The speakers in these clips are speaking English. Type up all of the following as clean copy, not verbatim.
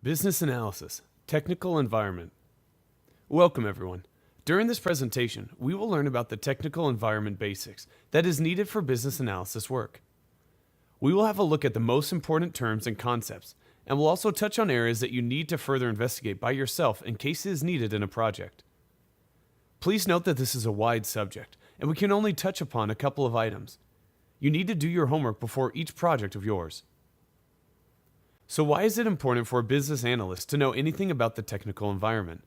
Business Analysis, Technical Environment. Welcome everyone. During this presentation, we will learn about the technical environment basics that is needed for business analysis work. We will have a look at the most important terms and concepts, and we'll also touch on areas that you need to further investigate by yourself in case it is needed in a project. Please note that this is a wide subject, and we can only touch upon a couple of items. You need to do your homework before each project of yours. So why is it important for a business analyst to know anything about the technical environment?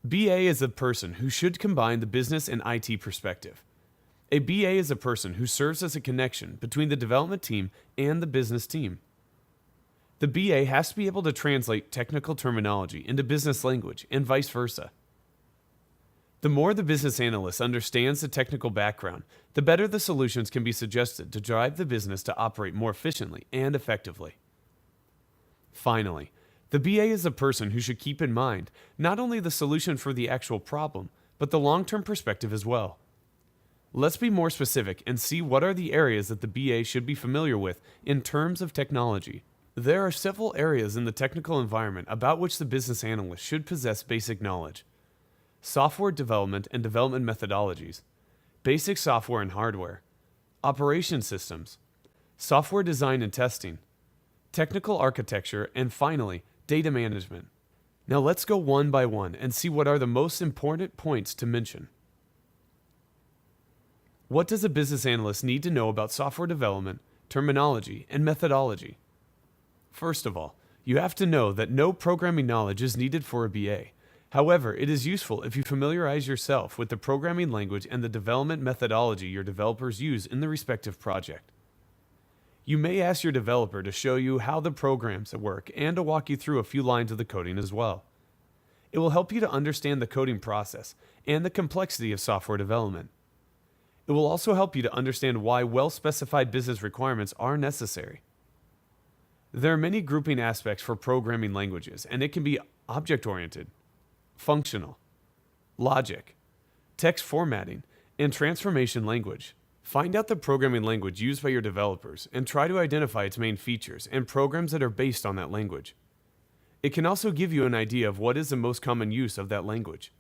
BA is a person who should combine the business and IT perspective. A BA is a person who serves as a connection between the development team and the business team. The BA has to be able to translate technical terminology into business language and vice versa. The more the business analyst understands the technical background, the better the solutions can be suggested to drive the business to operate more efficiently and effectively. Finally, the BA is a person who should keep in mind not only the solution for the actual problem, but the long-term perspective as well. Let's be more specific and see what are the areas that the BA should be familiar with in terms of technology. There are several areas in the technical environment about which the business analyst should possess basic knowledge. Software development and development methodologies, basic software and hardware, operation systems, software design and testing, technical architecture, and finally, data management. Now let's go one by one and see what are the most important points to mention. What does a business analyst need to know about software development, terminology, and methodology? First of all, you have to know that no programming knowledge is needed for a BA. However, it is useful if you familiarize yourself with the programming language and the development methodology your developers use in the respective project. You may ask your developer to show you how the programs work and to walk you through a few lines of the coding as well. It will help you to understand the coding process and the complexity of software development. It will also help you to understand why well-specified business requirements are necessary. There are many grouping aspects for programming languages, and it can be object-oriented, functional, logic, text formatting, and transformation language. Find out the programming language used by your developers and try to identify its main features and programs that are based on that language. It can also give you an idea of what is the most common use of that language.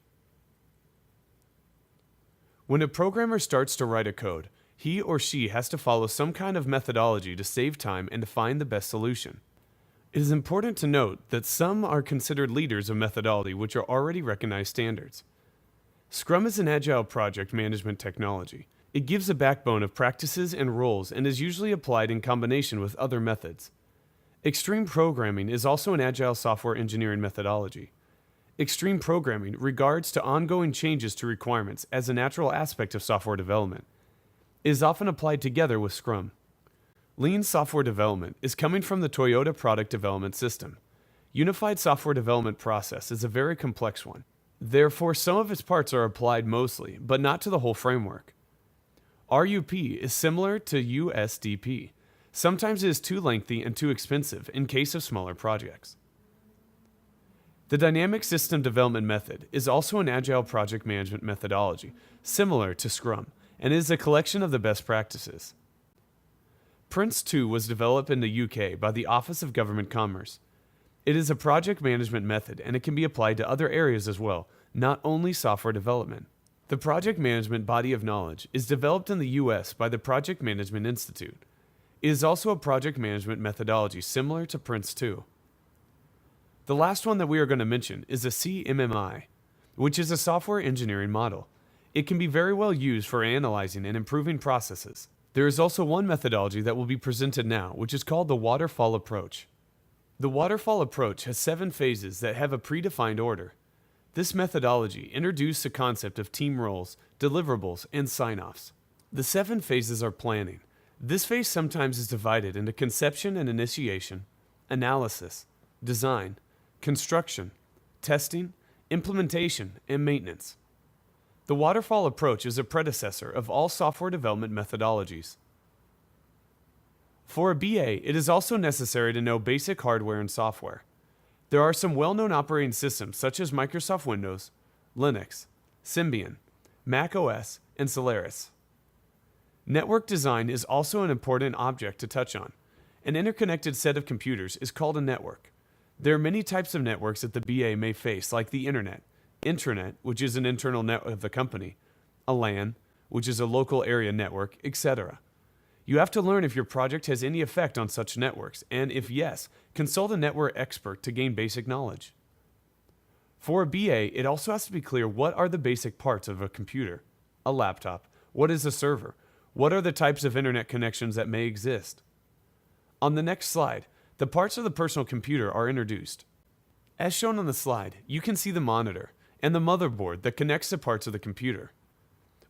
When a programmer starts to write a code, he or she has to follow some kind of methodology to save time and to find the best solution. It is important to note that some are considered leaders of methodology which are already recognized standards. Scrum is an agile project management technology. It gives a backbone of practices and roles and is usually applied in combination with other methods. Extreme programming is also an agile software engineering methodology. Extreme programming regards to ongoing changes to requirements as a natural aspect of software development. It is often applied together with Scrum. Lean software development is coming from the Toyota product development system. Unified software development process is a very complex one. Therefore, some of its parts are applied mostly, but not to the whole framework. RUP is similar to USDP. Sometimes it is too lengthy and too expensive in case of smaller projects. The dynamic system development method is also an agile project management methodology, similar to Scrum, and is a collection of the best practices. Prince2 was developed in the UK by the Office of Government Commerce. It is a project management method and it can be applied to other areas as well, not only software development. The project management body of knowledge is developed in the US by the Project Management Institute. It is also a project management methodology similar to Prince2. The last one that we are going to mention is a CMMI, which is a software engineering model. It can be very well used for analyzing and improving processes. There is also one methodology that will be presented now, which is called the waterfall approach. The waterfall approach has 7 phases that have a predefined order. This methodology introduced the concept of team roles, deliverables, and sign-offs. The 7 phases are planning. This phase sometimes is divided into conception and initiation, analysis, design, construction, testing, implementation, and maintenance. The waterfall approach is a predecessor of all software development methodologies. For a BA, it is also necessary to know basic hardware and software. There are some well-known operating systems such as Microsoft Windows, Linux, Symbian, Mac OS, and Solaris. Network design is also an important object to touch on. An interconnected set of computers is called a network. There are many types of networks that the BA may face, like the internet, intranet, which is an internal network of the company, a LAN, which is a local area network, etc. You have to learn if your project has any effect on such networks, and if yes, consult a network expert to gain basic knowledge. For a BA, it also has to be clear what are the basic parts of a computer, a laptop, what is a server, what are the types of internet connections that may exist. On the next slide, the parts of the personal computer are introduced. As shown on the slide, you can see the monitor and the motherboard that connects the parts of the computer.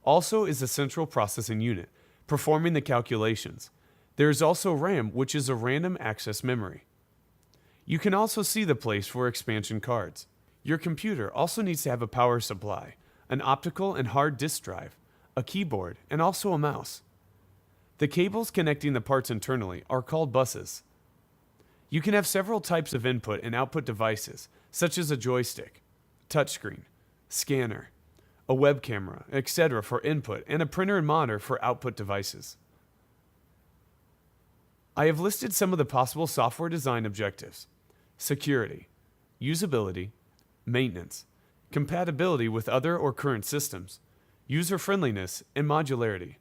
Also is the central processing unit, performing the calculations. There is also RAM, which is a random access memory. You can also see the place for expansion cards. Your computer also needs to have a power supply, an optical and hard disk drive, a keyboard, and also a mouse. The cables connecting the parts internally are called buses. You can have several types of input and output devices, such as a joystick, touchscreen, scanner, a web camera, etc. for input, and a printer and monitor for output devices. I have listed some of the possible software design objectives: security, usability, maintenance, compatibility with other or current systems, user-friendliness, and modularity.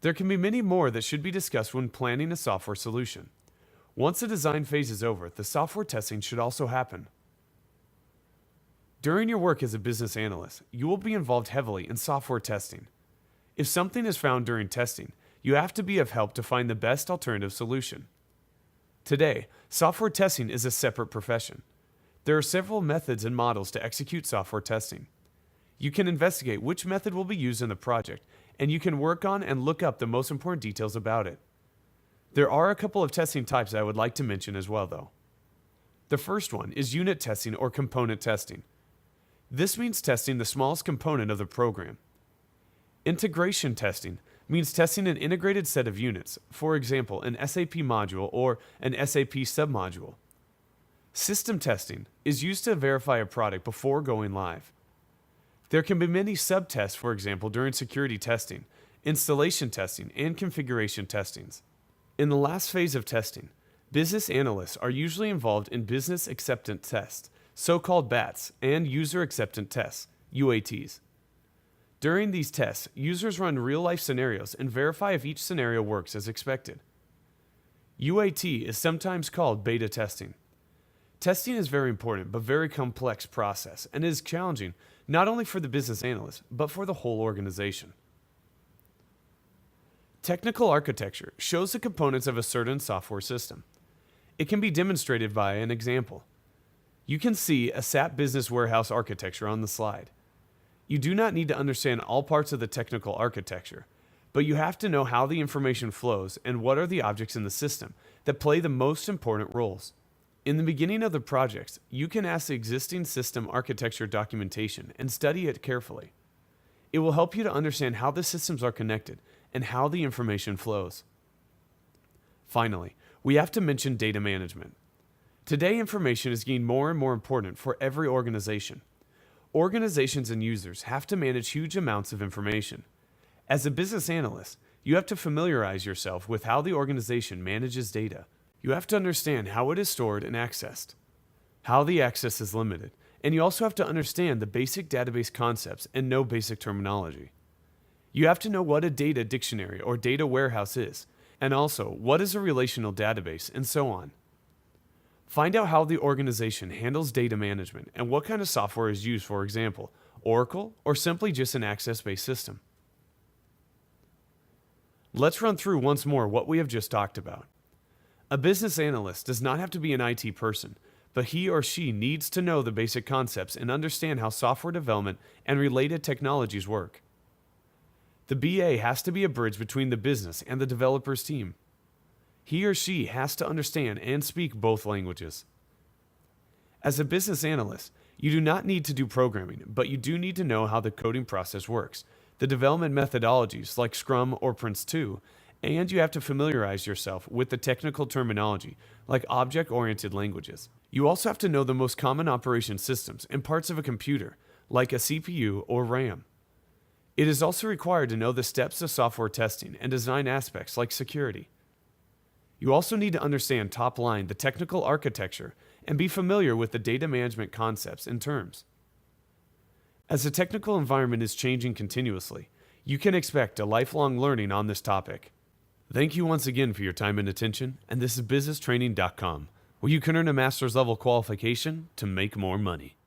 There can be many more that should be discussed when planning a software solution. Once the design phase is over, the software testing should also happen. During your work as a business analyst, you will be involved heavily in software testing. If something is found during testing, you have to be of help to find the best alternative solution. Today, software testing is a separate profession. There are several methods and models to execute software testing. You can investigate which method will be used in the project, and you can work on and look up the most important details about it. There are a couple of testing types I would like to mention as well, though. The first one is unit testing or component testing. This means testing the smallest component of the program. Integration testing means testing an integrated set of units, for example, an SAP module or an SAP submodule. System testing is used to verify a product before going live. There can be many sub-tests, for example, during security testing, installation testing, and configuration testings. In the last phase of testing, business analysts are usually involved in business acceptance tests, so-called BATs, and user acceptance tests, UATs. During these tests, users run real-life scenarios and verify if each scenario works as expected. UAT is sometimes called beta testing. Testing is very important but very complex process and is challenging not only for the business analyst but for the whole organization. Technical architecture shows the components of a certain software system. It can be demonstrated by an example. You can see a SAP Business Warehouse architecture on the slide. You do not need to understand all parts of the technical architecture, but you have to know how the information flows and what are the objects in the system that play the most important roles. In the beginning of the projects, you can ask the existing system architecture documentation and study it carefully. It will help you to understand how the systems are connected and how the information flows. Finally, we have to mention data management. Today, information is getting more and more important for every organization. Organizations and users have to manage huge amounts of information. As a business analyst, you have to familiarize yourself with how the organization manages data. You have to understand how it is stored and accessed, how the access is limited, and you also have to understand the basic database concepts and know basic terminology. You have to know what a data dictionary or data warehouse is, and also what is a relational database, and so on. Find out how the organization handles data management and what kind of software is used, for example, Oracle or simply just an access-based system. Let's run through once more what we have just talked about. A business analyst does not have to be an IT person, but he or she needs to know the basic concepts and understand how software development and related technologies work. The BA has to be a bridge between the business and the developer's team. He or she has to understand and speak both languages. As a business analyst, you do not need to do programming, but you do need to know how the coding process works, the development methodologies like Scrum or Prince2, and you have to familiarize yourself with the technical terminology like object-oriented languages. You also have to know the most common operation systems and parts of a computer, like a CPU or RAM. It is also required to know the steps of software testing and design aspects like security. You also need to understand top line the technical architecture and be familiar with the data management concepts and terms. As the technical environment is changing continuously, you can expect a lifelong learning on this topic. Thank you once again for your time and attention, and this is businesstraining.com, where you can earn a master's level qualification to make more money.